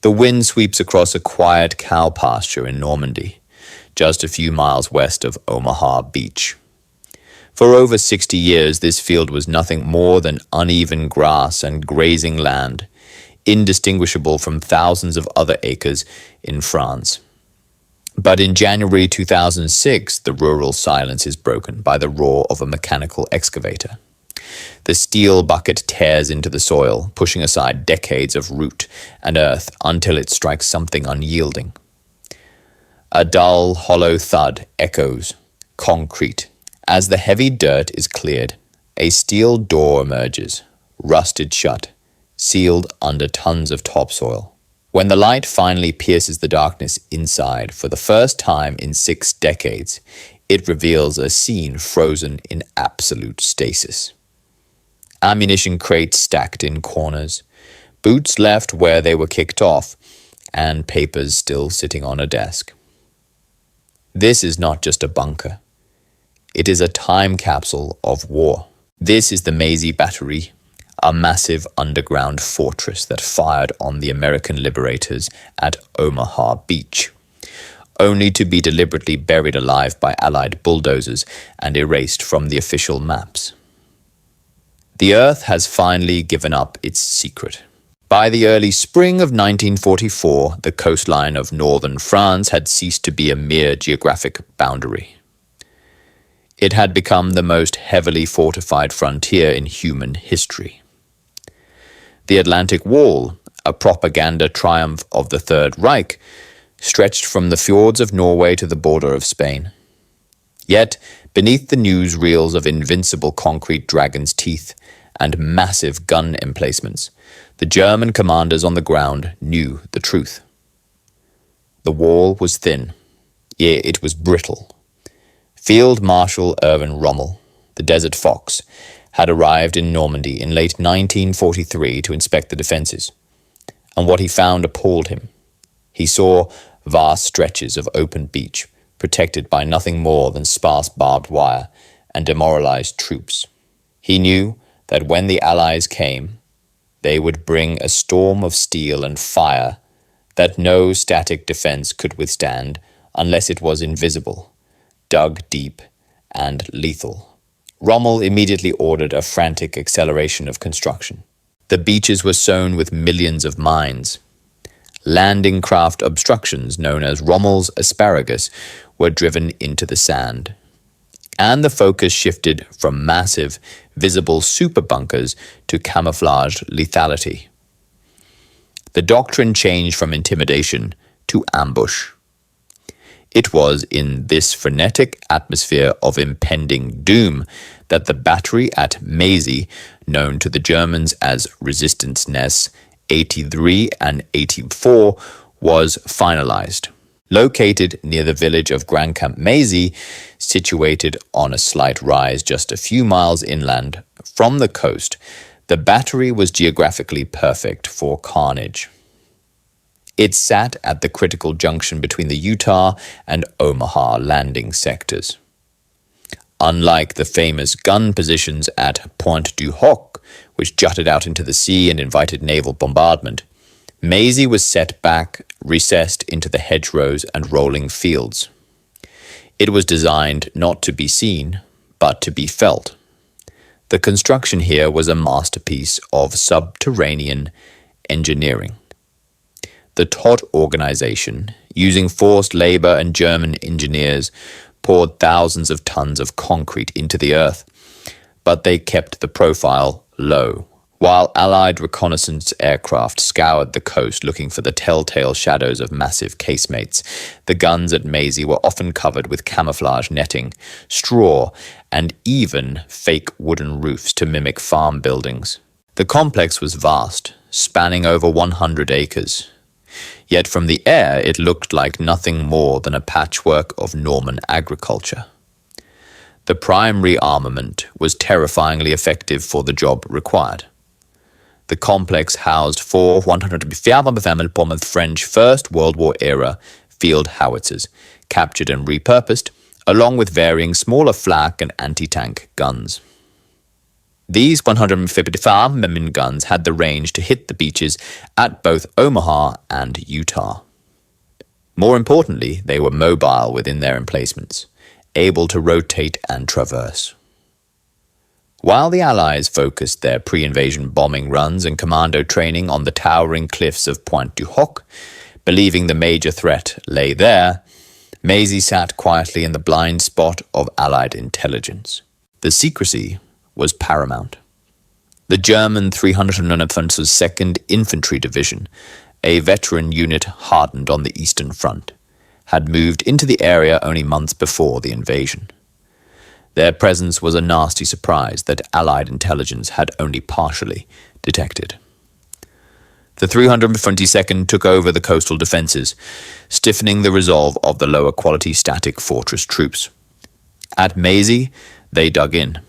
The wind sweeps across a quiet cow pasture in Normandy, just a few miles west of Omaha Beach. For over 60 years, this field was nothing more than uneven grass and grazing land, indistinguishable from thousands of other acres in France. But in January 2006, the rural silence is broken by the roar of a mechanical excavator. The steel bucket tears into the soil, pushing aside decades of root and earth until it strikes something unyielding. A dull, hollow thud echoes, concrete. As the heavy dirt is cleared, a steel door emerges, rusted shut, sealed under tons of topsoil. When the light finally pierces the darkness inside for the first time in 6 decades, it reveals a scene frozen in absolute stasis. Ammunition crates stacked in corners, boots left where they were kicked off, and papers still sitting on a desk. This is not just a bunker. It is a time capsule of war. This is the Maisy Battery, a massive underground fortress that fired on the American liberators at Omaha Beach, only to be deliberately buried alive by Allied bulldozers and erased from the official maps. The Earth has finally given up its secret. By the early spring of 1944, the coastline of northern France had ceased to be a mere geographic boundary. It had become the most heavily fortified frontier in human history. The Atlantic Wall, a propaganda triumph of the Third Reich, stretched from the fjords of Norway to the border of Spain. Yet, beneath the newsreels of invincible concrete dragon's teeth and massive gun emplacements, the German commanders on the ground knew the truth. The wall was thin, yea, it was brittle. Field Marshal Erwin Rommel, the Desert Fox, had arrived in Normandy in late 1943 to inspect the defenses, and what he found appalled him. He saw vast stretches of open beach, protected by nothing more than sparse barbed wire and demoralized troops. He knew that when the Allies came, they would bring a storm of steel and fire that no static defense could withstand unless it was invisible, dug deep, and lethal. Rommel immediately ordered a frantic acceleration of construction. The beaches were sown with millions of mines. Landing craft obstructions, known as Rommel's asparagus, were driven into the sand. And the focus shifted from massive, visible superbunkers to camouflaged lethality. The doctrine changed from intimidation to ambush. It was in this frenetic atmosphere of impending doom that the battery at Maisy, known to the Germans as Resistance Ness 83 and 84, was finalized. Located near the village of Grand Camp Maisy, situated on a slight rise just a few miles inland from the coast, the battery was geographically perfect for carnage. It sat at the critical junction between the Utah and Omaha landing sectors. Unlike the famous gun positions at Pointe du Hoc, which jutted out into the sea and invited naval bombardment, Maisy was set back, recessed into the hedgerows and rolling fields. It was designed not to be seen, but to be felt. The construction here was a masterpiece of subterranean engineering. The Todt organization, using forced labor and German engineers, poured thousands of tons of concrete into the earth, but they kept the profile low. While Allied reconnaissance aircraft scoured the coast looking for the telltale shadows of massive casemates, the guns at Maisy were often covered with camouflage netting, straw, and even fake wooden roofs to mimic farm buildings. The complex was vast, spanning over 100 acres. Yet from the air it looked like nothing more than a patchwork of Norman agriculture. The primary armament was terrifyingly effective for the job required. The complex housed 4 154 French First World War-era field howitzers, captured and repurposed, along with varying smaller flak and anti-tank guns. These 155 mm guns had the range to hit the beaches at both Omaha and Utah. More importantly, they were mobile within their emplacements, able to rotate and traverse. While the Allies focused their pre-invasion bombing runs and commando training on the towering cliffs of Pointe du Hoc, believing the major threat lay there, Maisy sat quietly in the blind spot of Allied intelligence. The secrecy was paramount. The German 301st 2nd Infantry Division, a veteran unit hardened on the Eastern Front, had moved into the area only months before the invasion. Their presence was a nasty surprise that Allied intelligence had only partially detected. The 322nd took over the coastal defenses, stiffening the resolve of the lower-quality static fortress troops. At Maisy, they dug in.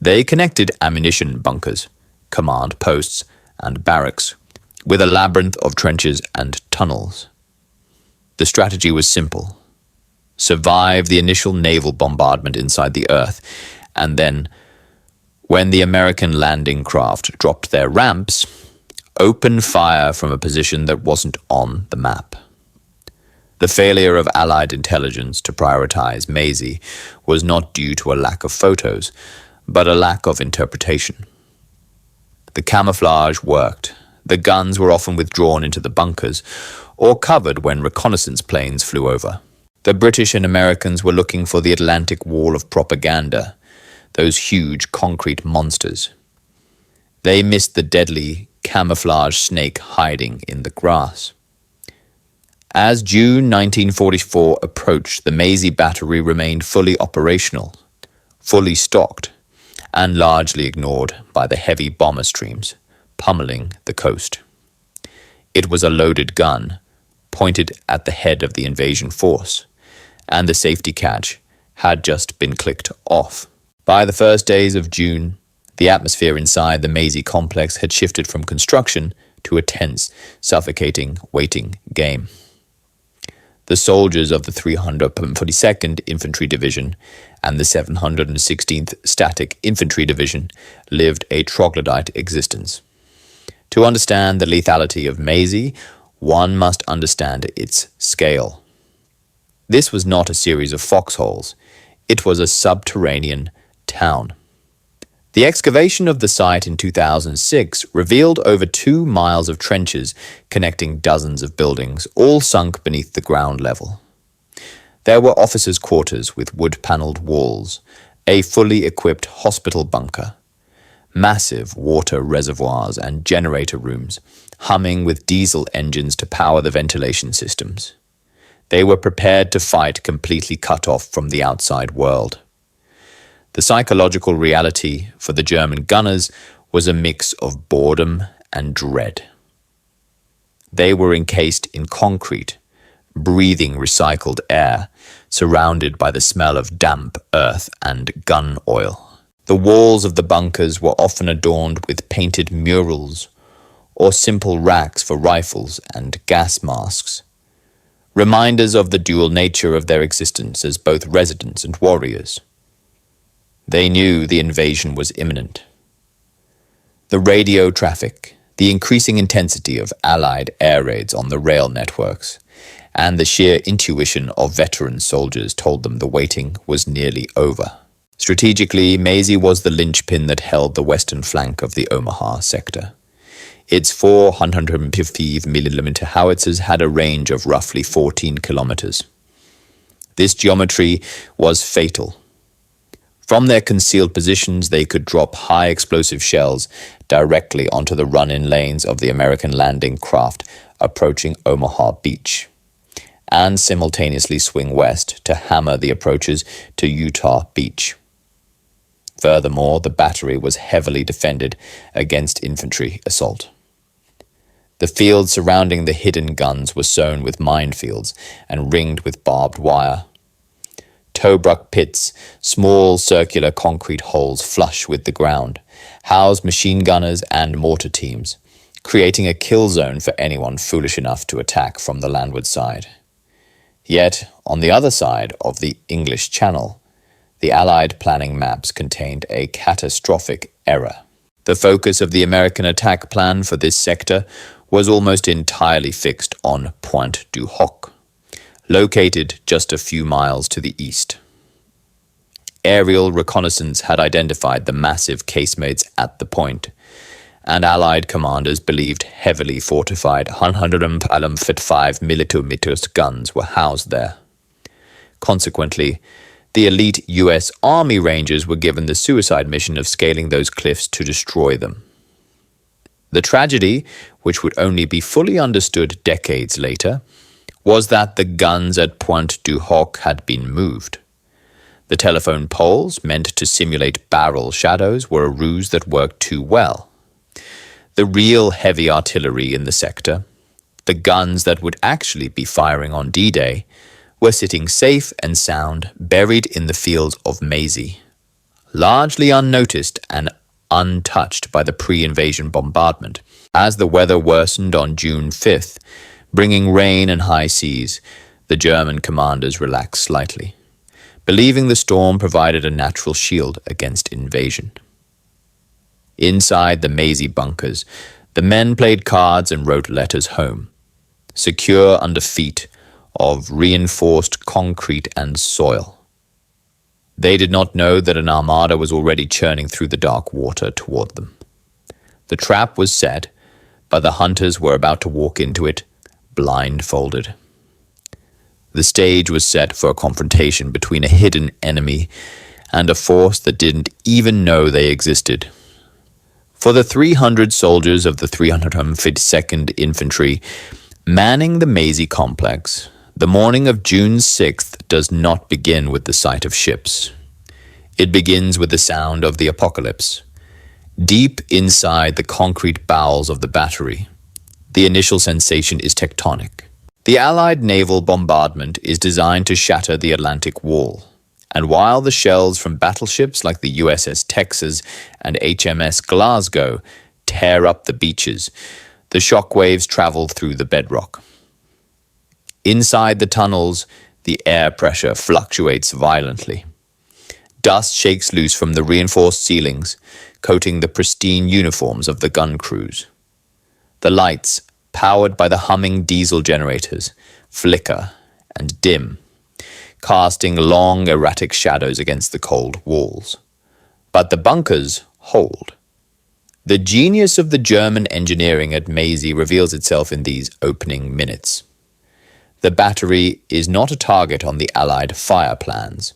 They connected ammunition bunkers, command posts, and barracks, with a labyrinth of trenches and tunnels. The strategy was simple. Survive the initial naval bombardment inside the earth, and then, when the American landing craft dropped their ramps, open fire from a position that wasn't on the map. The failure of Allied intelligence to prioritize Maisy was not due to a lack of photos, but a lack of interpretation. The camouflage worked. The guns were often withdrawn into the bunkers, or covered when reconnaissance planes flew over. The British and Americans were looking for the Atlantic wall of propaganda, those huge concrete monsters. They missed the deadly camouflage snake hiding in the grass. As June 1944 approached, the Maisy battery remained fully operational, fully stocked, and largely ignored by the heavy bomber streams pummeling the coast. It was a loaded gun, pointed at the head of the invasion force, and the safety catch had just been clicked off. By the first days of June, the atmosphere inside the Maisy complex had shifted from construction to a tense, suffocating, waiting game. The soldiers of the 342nd Infantry Division and the 716th Static Infantry Division lived a troglodyte existence. To understand the lethality of Maisy, one must understand its scale. This was not a series of foxholes. It was a subterranean town. The excavation of the site in 2006 revealed over 2 miles of trenches connecting dozens of buildings, all sunk beneath the ground level. There were officers' quarters with wood-paneled walls, a fully equipped hospital bunker, massive water reservoirs and generator rooms, humming with diesel engines to power the ventilation systems. They were prepared to fight completely cut off from the outside world. The psychological reality for the German gunners was a mix of boredom and dread. They were encased in concrete, breathing recycled air, surrounded by the smell of damp earth and gun oil. The walls of the bunkers were often adorned with painted murals or simple racks for rifles and gas masks, reminders of the dual nature of their existence as both residents and warriors. They knew the invasion was imminent. The radio traffic, the increasing intensity of Allied air raids on the rail networks, and the sheer intuition of veteran soldiers told them the waiting was nearly over. Strategically, Maisy was the linchpin that held the western flank of the Omaha sector. Its 450mm howitzers had a range of roughly 14 kilometers. This geometry was fatal. From their concealed positions, they could drop high explosive shells directly onto the run-in lanes of the American landing craft approaching Omaha Beach, and simultaneously swing west to hammer the approaches to Utah Beach. Furthermore, the battery was heavily defended against infantry assault. The fields surrounding the hidden guns were sown with minefields and ringed with barbed wire. Tobruk pits, small circular concrete holes flush with the ground, housed machine gunners and mortar teams, creating a kill zone for anyone foolish enough to attack from the landward side. Yet, on the other side of the English Channel, The Allied planning maps contained a catastrophic error. The focus of the American attack plan for this sector was almost entirely fixed on Pointe du Hoc, located just a few miles to the east. Aerial reconnaissance had identified the massive casemates at the point, and Allied commanders believed heavily fortified 155 mm guns were housed there. Consequently, the elite U.S. Army Rangers were given the suicide mission of scaling those cliffs to destroy them. The tragedy, which would only be fully understood decades later, was that the guns at Pointe du Hoc had been moved. The telephone poles, meant to simulate barrel shadows, were a ruse that worked too well. The real heavy artillery in the sector, the guns that would actually be firing on D-Day, were sitting safe and sound, buried in the fields of Maisy, largely unnoticed and untouched by the pre-invasion bombardment. As the weather worsened on June 5th, bringing rain and high seas, the German commanders relaxed slightly, believing the storm provided a natural shield against invasion. Inside the Maisy bunkers, the men played cards and wrote letters home, secure under feet of reinforced concrete and soil. They did not know that an armada was already churning through the dark water toward them. The trap was set, but the hunters were about to walk into it, blindfolded. The stage was set for a confrontation between a hidden enemy and a force that didn't even know they existed. For the 300 soldiers of the 352nd Infantry manning the Maisy complex, the morning of June 6th does not begin with the sight of ships. It begins with the sound of the apocalypse. Deep inside the concrete bowels of the battery, the initial sensation is tectonic. The Allied naval bombardment is designed to shatter the Atlantic Wall, and while the shells from battleships like the USS Texas and HMS Glasgow tear up the beaches, the shockwaves travel through the bedrock. Inside the tunnels, the air pressure fluctuates violently. Dust shakes loose from the reinforced ceilings, coating the pristine uniforms of the gun crews. The lights, powered by the humming diesel generators, flicker and dim, casting long, erratic shadows against the cold walls. But the bunkers hold. The genius of the German engineering at Maisy reveals itself in these opening minutes. The battery is not a target on the Allied fire plans.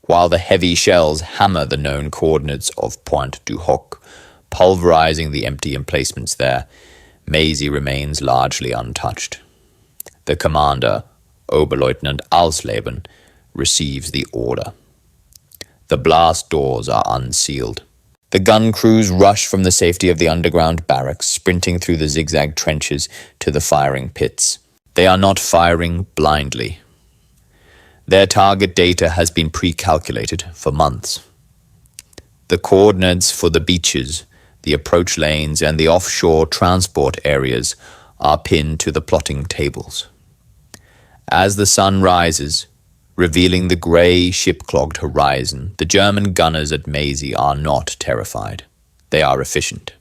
While the heavy shells hammer the known coordinates of Pointe du Hoc, pulverizing the empty emplacements there, Maisy remains largely untouched. The commander, Oberleutnant Alsleben, receives the order. The blast doors are unsealed. The gun crews rush from the safety of the underground barracks, sprinting through the zigzag trenches to the firing pits. They are not firing blindly. Their target data has been pre-calculated for months. The coordinates for the beaches, the approach lanes, and the offshore transport areas are pinned to the plotting tables. As the sun rises, revealing the grey, ship-clogged horizon, the German gunners at Maisy are not terrified. They are efficient.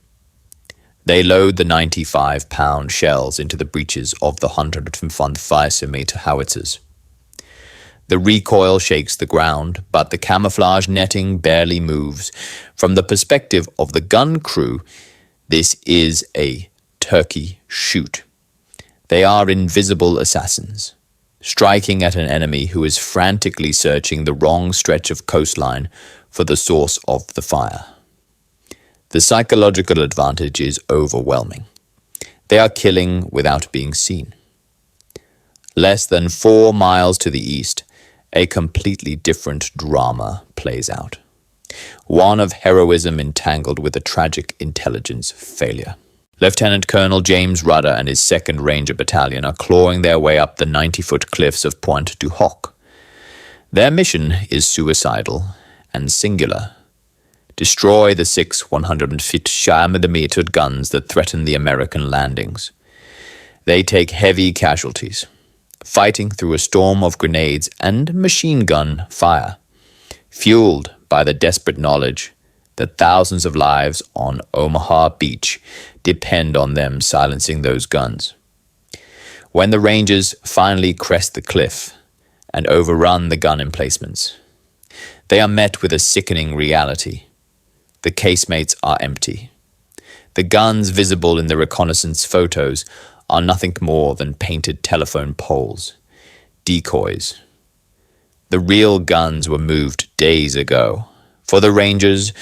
They load the 95-pound shells into the breeches of the 155mm howitzers. The recoil shakes the ground, but the camouflage netting barely moves. From the perspective of the gun crew, this is a turkey shoot. They are invisible assassins, striking at an enemy who is frantically searching the wrong stretch of coastline for the source of the fire. The psychological advantage is overwhelming. They are killing without being seen. Less than 4 miles to the east, a completely different drama plays out. One of heroism entangled with a tragic intelligence failure. Lieutenant Colonel James Rudder and his 2nd Ranger Battalion are clawing their way up the 90-foot cliffs of Pointe du Hoc. Their mission is suicidal and singular. Destroy the 6 150mm guns that threaten the American landings. They take heavy casualties, fighting through a storm of grenades and machine gun fire. fueled by the desperate knowledge that thousands of lives on Omaha Beach depend on them silencing those guns. When the Rangers finally crest the cliff and overrun the gun emplacements, they are met with a sickening reality. The casemates are empty. The guns visible in the reconnaissance photos are nothing more than painted telephone poles, decoys. The real guns were moved days ago. For the Rangers,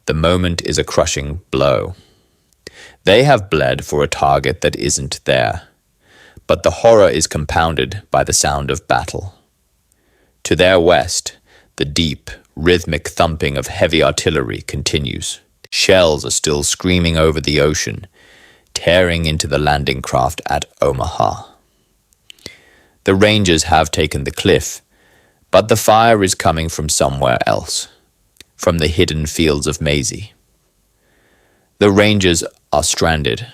the moment is a crushing blow. They have bled for a target that isn't there, but the horror is compounded by the sound of battle. To their west, the deep, rhythmic thumping of heavy artillery continues. Shells are still screaming over the ocean, tearing into the landing craft at Omaha. The Rangers have taken the cliff, but the fire is coming from somewhere else, from the hidden fields of Maisy. The Rangers are stranded,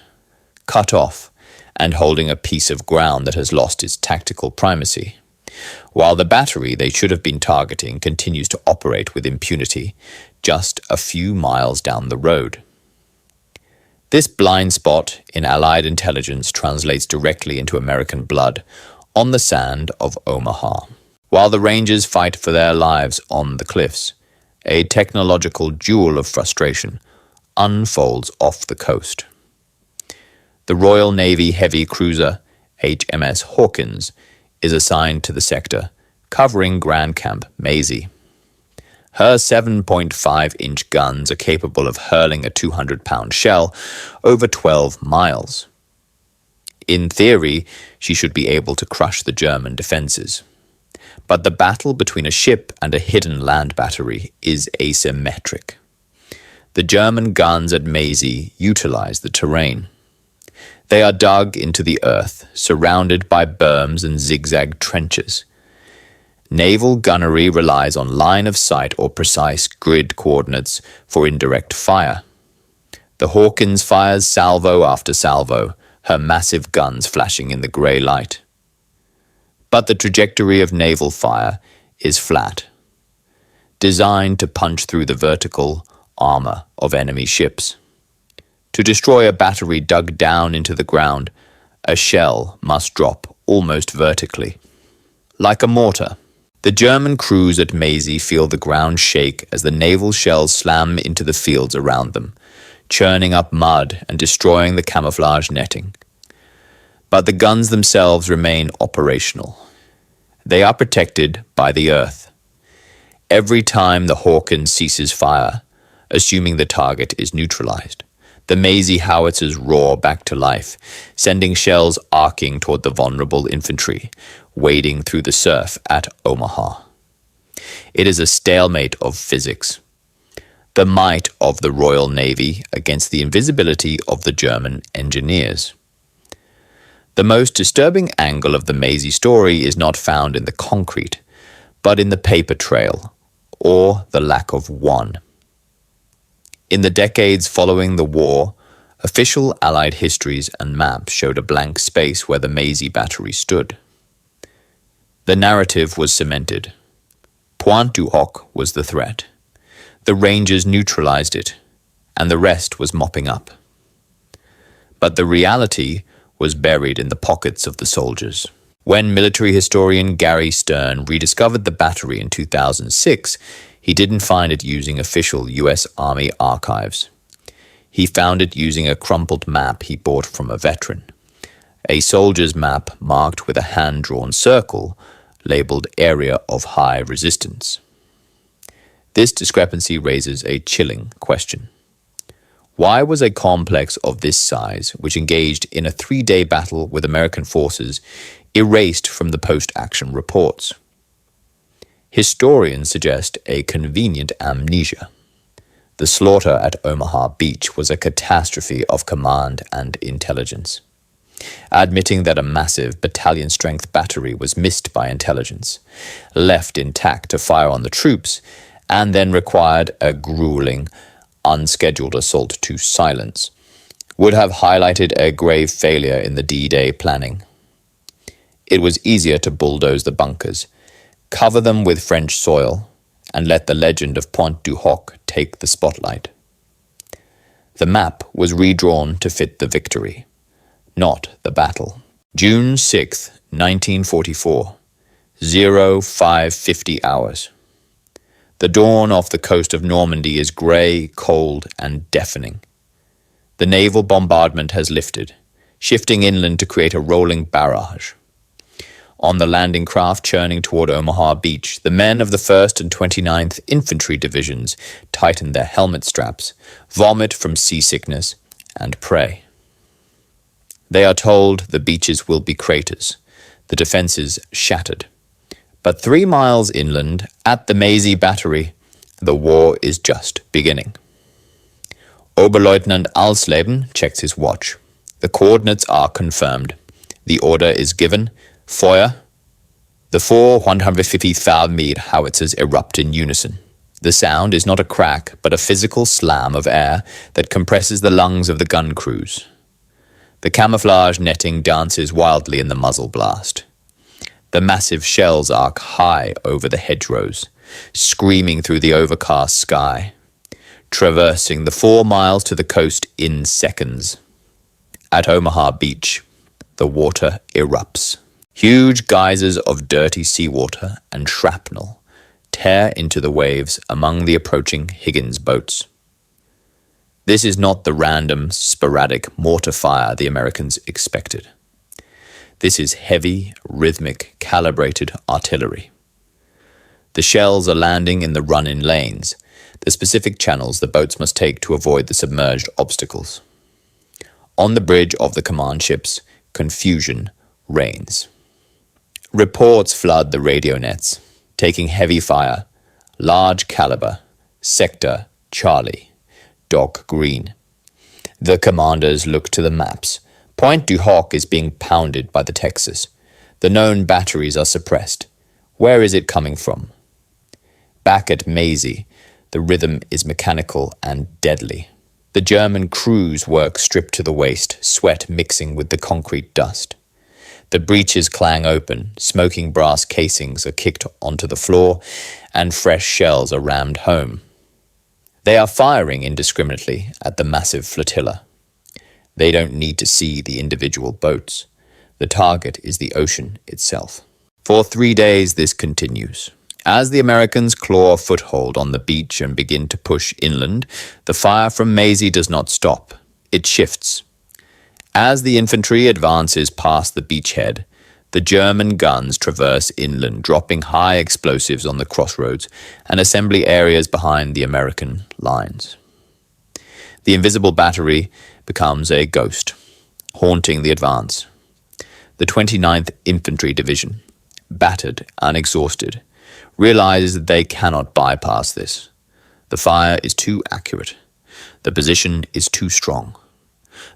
cut off, and holding a piece of ground that has lost its tactical primacy, while the battery they should have been targeting continues to operate with impunity just a few miles down the road. This blind spot in Allied intelligence translates directly into American blood on the sand of Omaha. While the Rangers fight for their lives on the cliffs, a technological duel of frustration unfolds off the coast. The Royal Navy heavy cruiser HMS Hawkins is assigned to the sector, covering Grand Camp Maisy. Her 7.5-inch guns are capable of hurling a 200-pound shell over 12 miles. In theory, she should be able to crush the German defenses. But the battle between a ship and a hidden land battery is asymmetric. The German guns at Maisy utilize the terrain. They are dug into the earth, surrounded by berms and zigzag trenches. Naval gunnery relies on line of sight or precise grid coordinates for indirect fire. The Hawkins fires salvo after salvo, her massive guns flashing in the grey light. But the trajectory of naval fire is flat, designed to punch through the vertical armor of enemy ships. To destroy a battery dug down into the ground, a shell must drop almost vertically. Like a mortar, the German crews at Maisy feel the ground shake as the naval shells slam into the fields around them, churning up mud and destroying the camouflage netting. But the guns themselves remain operational. They are protected by the earth. Every time the Hawkins ceases fire, assuming the target is neutralized, the Maisy howitzers roar back to life, sending shells arcing toward the vulnerable infantry, wading through the surf at Omaha. It is a stalemate of physics. The might of the Royal Navy against the invisibility of the German engineers. The most disturbing angle of the Maisy story is not found in the concrete, but in the paper trail, or the lack of one. In the decades following the war, official Allied histories and maps showed a blank space where the Maisy battery stood. The narrative was cemented. Pointe du Hoc was the threat. The Rangers neutralized it, and the rest was mopping up. But the reality was buried in the pockets of the soldiers. When military historian Gary Stern rediscovered the battery in 2006, he didn't find it using official U.S. Army archives. He found it using a crumpled map he bought from a veteran. A soldier's map marked with a hand-drawn circle labeled Area of High Resistance. This discrepancy raises a chilling question. Why was a complex of this size, which engaged in a 3-day battle with American forces, erased from the post-action reports? Historians suggest a convenient amnesia. The slaughter at Omaha Beach was a catastrophe of command and intelligence. Admitting that a massive battalion-strength battery was missed by intelligence, left intact to fire on the troops, and then required a grueling, unscheduled assault to silence, would have highlighted a grave failure in the D-Day planning. It was easier to bulldoze the bunkers, cover them with French soil, and let the legend of Pointe du Hoc take the spotlight. The map was redrawn to fit the victory, not the battle. June 6, 1944, 0550 hours. The dawn off the coast of Normandy is grey, cold, and deafening. The naval bombardment has lifted, shifting inland to create a rolling barrage. On the landing craft churning toward Omaha Beach, the men of the 1st and 29th Infantry Divisions tighten their helmet straps, vomit from seasickness, and pray. They are told the beaches will be craters, the defenses shattered. But 3 miles inland, at the Maisy battery, the war is just beginning. Oberleutnant Alsleben checks his watch. The coordinates are confirmed. The order is given. Feuer. The 4 150,000-meter howitzers erupt in unison. The sound is not a crack, but a physical slam of air that compresses the lungs of the gun crews. The camouflage netting dances wildly in the muzzle blast. The massive shells arc high over the hedgerows, screaming through the overcast sky, traversing the 4 miles to the coast in seconds. At Omaha Beach, the water erupts. Huge geysers of dirty seawater and shrapnel tear into the waves among the approaching Higgins boats. This is not the random, sporadic mortar fire the Americans expected. This is heavy, rhythmic, calibrated artillery. The shells are landing in the run-in lanes, the specific channels the boats must take to avoid the submerged obstacles. On the bridge of the command ships, confusion reigns. Reports flood the radio nets, taking heavy fire, large caliber, sector Charlie, Doc Green. The commanders look to the maps. Pointe du Hoc is being pounded by the Texas. The known batteries are suppressed. Where is it coming from? Back at Maisy, the rhythm is mechanical and deadly. The German crews work stripped to the waist, sweat mixing with the concrete dust. The breeches clang open, smoking brass casings are kicked onto the floor, and fresh shells are rammed home. They are firing indiscriminately at the massive flotilla. They don't need to see the individual boats. The target is the ocean itself. For 3 days this continues. As the Americans claw a foothold on the beach and begin to push inland, the fire from Maisy does not stop. It shifts. As the infantry advances past the beachhead, the German guns traverse inland, dropping high explosives on the crossroads and assembly areas behind the American lines. The invisible battery becomes a ghost, haunting the advance. The 29th Infantry Division, battered and exhausted, realizes that they cannot bypass this. The fire is too accurate. The position is too strong.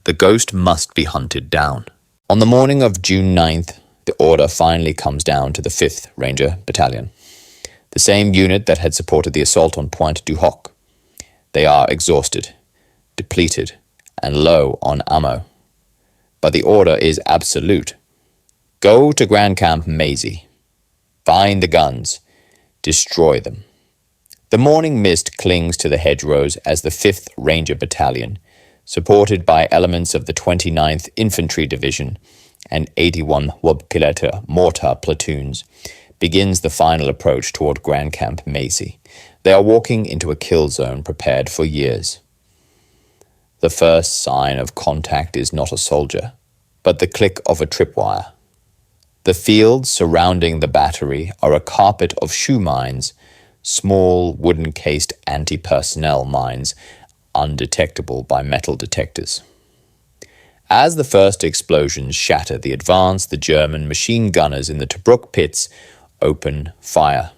The ghost must be hunted down. On the morning of June 9th, the order finally comes down to the 5th Ranger Battalion, the same unit that had supported the assault on Pointe du Hoc. They are exhausted, depleted, and low on ammo. But the order is absolute. Go to Grand Camp Maisy. Find the guns. Destroy them. The morning mist clings to the hedgerows as the 5th Ranger Battalion, supported by elements of the 29th Infantry Division and 81 Wobkileta mortar platoons, begins the final approach toward Grand Camp Maisy. They are walking into a kill zone prepared for years. The first sign of contact is not a soldier, but the click of a tripwire. The fields surrounding the battery are a carpet of shoe mines, small wooden-cased anti-personnel mines, undetectable by metal detectors. As the first explosions shatter the advance, the German machine gunners in the Tobruk pits open fire.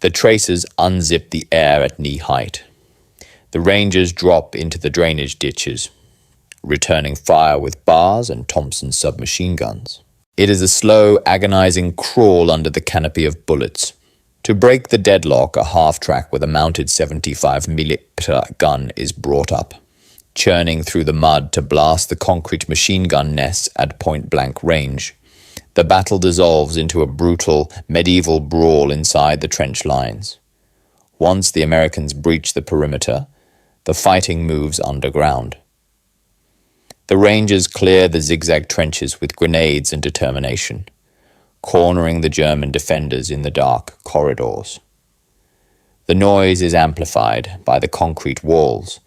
The tracers unzip the air at knee height. The Rangers drop into the drainage ditches, returning fire with Bars and Thompson submachine guns. It is a slow, agonizing crawl under the canopy of bullets. To break the deadlock, a half-track with a mounted 75mm gun is brought up, churning through the mud to blast the concrete machine gun nests at point-blank range. The battle dissolves into a brutal medieval brawl inside the trench lines. Once the Americans breach the perimeter, the fighting moves underground. The Rangers clear the zigzag trenches with grenades and determination, cornering the German defenders in the dark corridors. The noise is amplified by the concrete walls,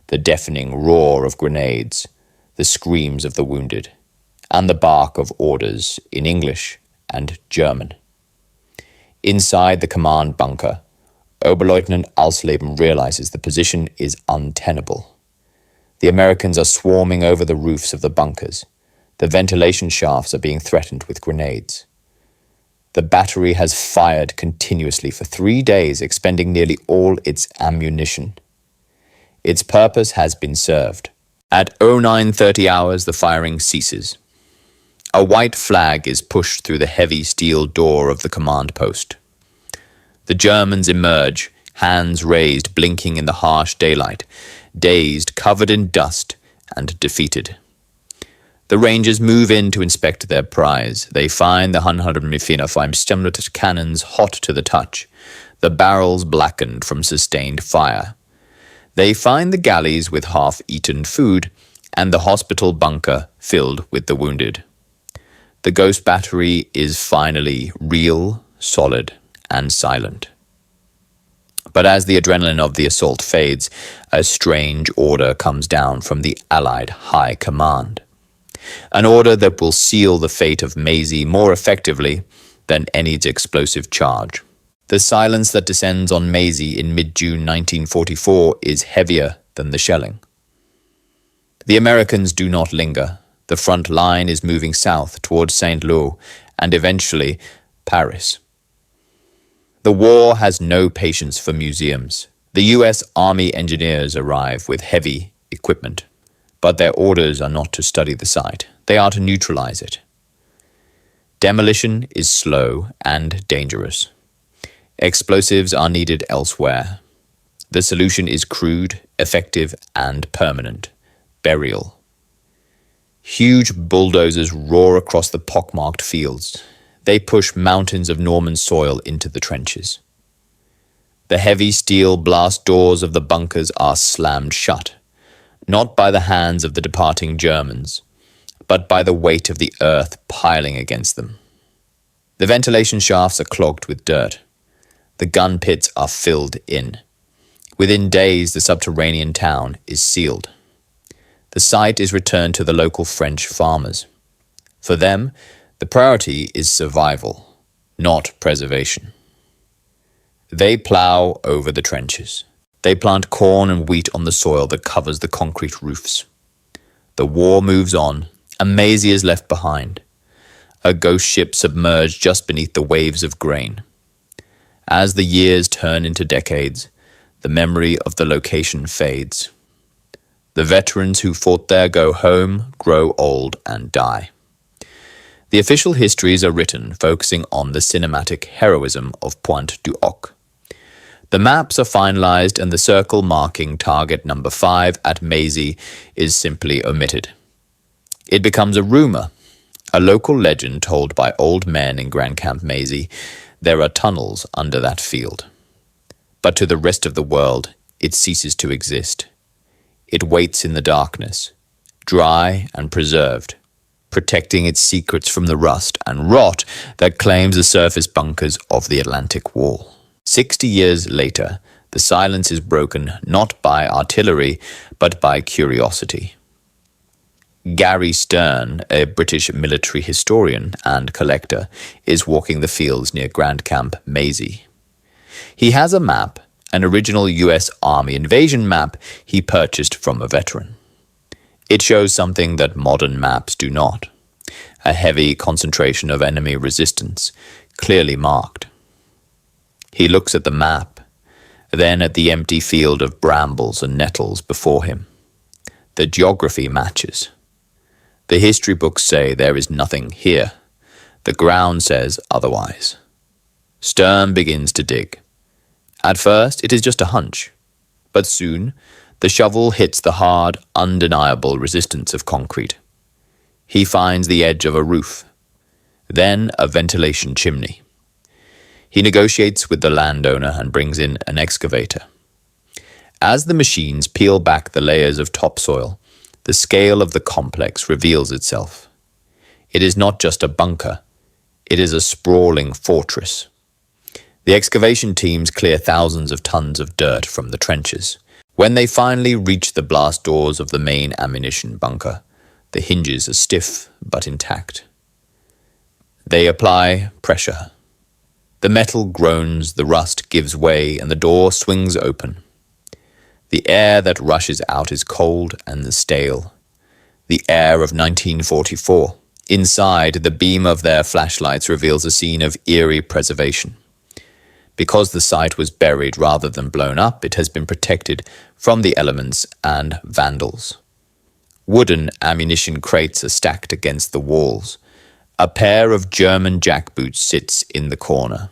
the deafening roar of grenades, the screams of the wounded, and the bark of orders in English and German. Inside the command bunker, Oberleutnant Alsleben realizes the position is untenable. The Americans are swarming over the roofs of the bunkers. The ventilation shafts are being threatened with grenades. The battery has fired continuously for 3 days, expending nearly all its ammunition. Its purpose has been served. At 09:30 hours, the firing ceases. A white flag is pushed through the heavy steel door of the command post. The Germans emerge, hands raised, blinking in the harsh daylight, dazed, covered in dust, and defeated. The Rangers move in to inspect their prize. They find the 155 cannons hot to the touch, the barrels blackened from sustained fire. They find the galleys with half-eaten food, and the hospital bunker filled with the wounded. The ghost battery is finally real, solid, and silent. But as the adrenaline of the assault fades, a strange order comes down from the Allied High Command. An order that will seal the fate of Maisy more effectively than any explosive charge. The silence that descends on Maisy in mid-June 1944 is heavier than the shelling. The Americans do not linger. The front line is moving south towards St. Louis and eventually Paris. The war has no patience for museums. The U.S. Army engineers arrive with heavy equipment, but their orders are not to study the site. They are to neutralize it. Demolition is slow and dangerous. Explosives are needed elsewhere. The solution is crude, effective, and permanent: burial. Huge bulldozers roar across the pockmarked fields. They push mountains of Norman soil into the trenches. The heavy steel blast doors of the bunkers are slammed shut, not by the hands of the departing Germans, but by the weight of the earth piling against them. The ventilation shafts are clogged with dirt. The gun pits are filled in. Within days, the subterranean town is sealed. The site is returned to the local French farmers. For them, the priority is survival, not preservation. They plow over the trenches. They plant corn and wheat on the soil that covers the concrete roofs. The war moves on, and Maisy is left behind, a ghost ship submerged just beneath the waves of grain. As the years turn into decades, the memory of the location fades. The veterans who fought there go home, grow old, and die. The official histories are written focusing on the cinematic heroism of Pointe du Hoc. The maps are finalized and the circle marking target number 5 at Maisy is simply omitted. It becomes a rumor, a local legend told by old men in Grand Camp Maisy. There are tunnels under that field. But to the rest of the world, it ceases to exist. It waits in the darkness, dry and preserved, protecting its secrets from the rust and rot that claims the surface bunkers of the Atlantic Wall. 60 years later, the silence is broken not by artillery, but by curiosity. Gary Stern, a British military historian and collector, is walking the fields near Grand Camp Maisy. He has a map, an original U.S. Army invasion map he purchased from a veteran. It shows something that modern maps do not: a heavy concentration of enemy resistance, clearly marked. He looks at the map, then at the empty field of brambles and nettles before him. The geography matches. The history books say there is nothing here. The ground says otherwise. Stern begins to dig. At first, it is just a hunch, but soon, the shovel hits the hard, undeniable resistance of concrete. He finds the edge of a roof. then a ventilation chimney. He negotiates with the landowner and brings in an excavator. As the machines peel back the layers of topsoil, the scale of the complex reveals itself. It is not just a bunker, it is a sprawling fortress. The excavation teams clear thousands of tons of dirt from the trenches. When they finally reach the blast doors of the main ammunition bunker, the hinges are stiff but intact. They apply pressure. The metal groans, the rust gives way, and the door swings open. The air that rushes out is cold and stale. The air of 1944. Inside, the beam of their flashlights reveals a scene of eerie preservation. Because the site was buried rather than blown up, it has been protected from the elements and vandals. Wooden ammunition crates are stacked against the walls. A pair of German jackboots sits in the corner,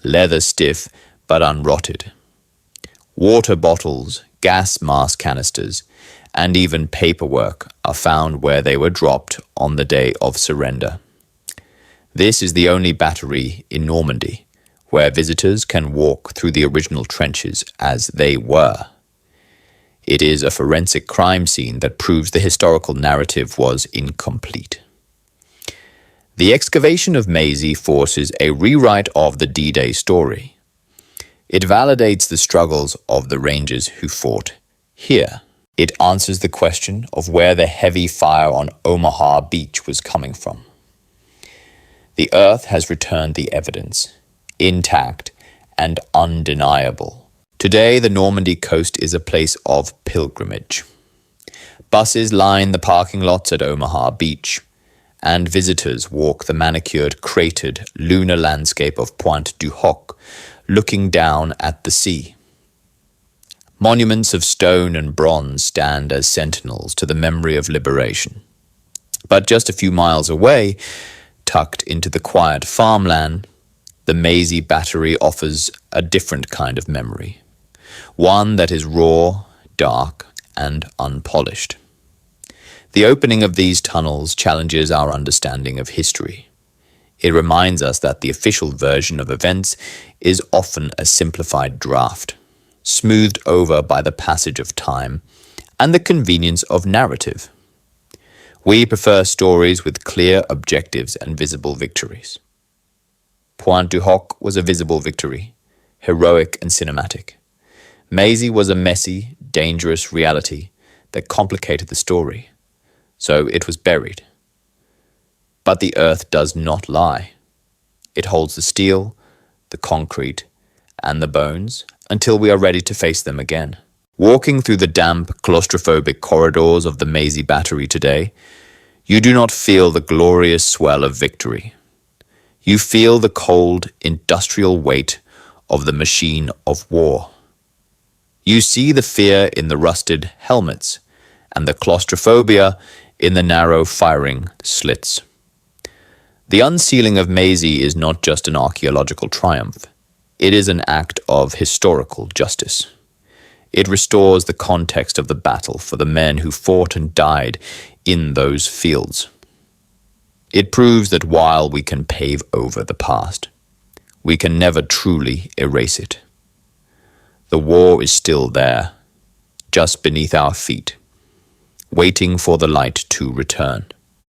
leather stiff but unrotted. Water bottles, gas mask canisters, and even paperwork are found where they were dropped on the day of surrender. This is the only battery in Normandy where visitors can walk through the original trenches as they were. It is a forensic crime scene that proves the historical narrative was incomplete. The excavation of Maisy forces a rewrite of the D-Day story. It validates the struggles of the Rangers who fought here. It answers the question of where the heavy fire on Omaha Beach was coming from. The earth has returned the evidence, intact and undeniable. Today, the Normandy coast is a place of pilgrimage. Buses line the parking lots at Omaha Beach, and visitors walk the manicured, cratered, lunar landscape of Pointe du Hoc, looking down at the sea. Monuments of stone and bronze stand as sentinels to the memory of liberation. But just a few miles away, tucked into the quiet farmland, the Maisy battery offers a different kind of memory. One that is raw, dark, and unpolished. The opening of these tunnels challenges our understanding of history. It reminds us that the official version of events is often a simplified draft, smoothed over by the passage of time and the convenience of narrative. We prefer stories with clear objectives and visible victories. Pointe du Hoc was a visible victory, heroic and cinematic. Maisy was a messy, dangerous reality that complicated the story, so it was buried. But the earth does not lie. It holds the steel, the concrete, and the bones until we are ready to face them again. Walking through the damp, claustrophobic corridors of the Maisy Battery today, you do not feel the glorious swell of victory. You feel the cold, industrial weight of the machine of war. You see the fear in the rusted helmets and the claustrophobia in the narrow firing slits. The unsealing of Maisy is not just an archaeological triumph. It is an act of historical justice. It restores the context of the battle for the men who fought and died in those fields. It proves that while we can pave over the past, we can never truly erase it. The war is still there, just beneath our feet, waiting for the light to return.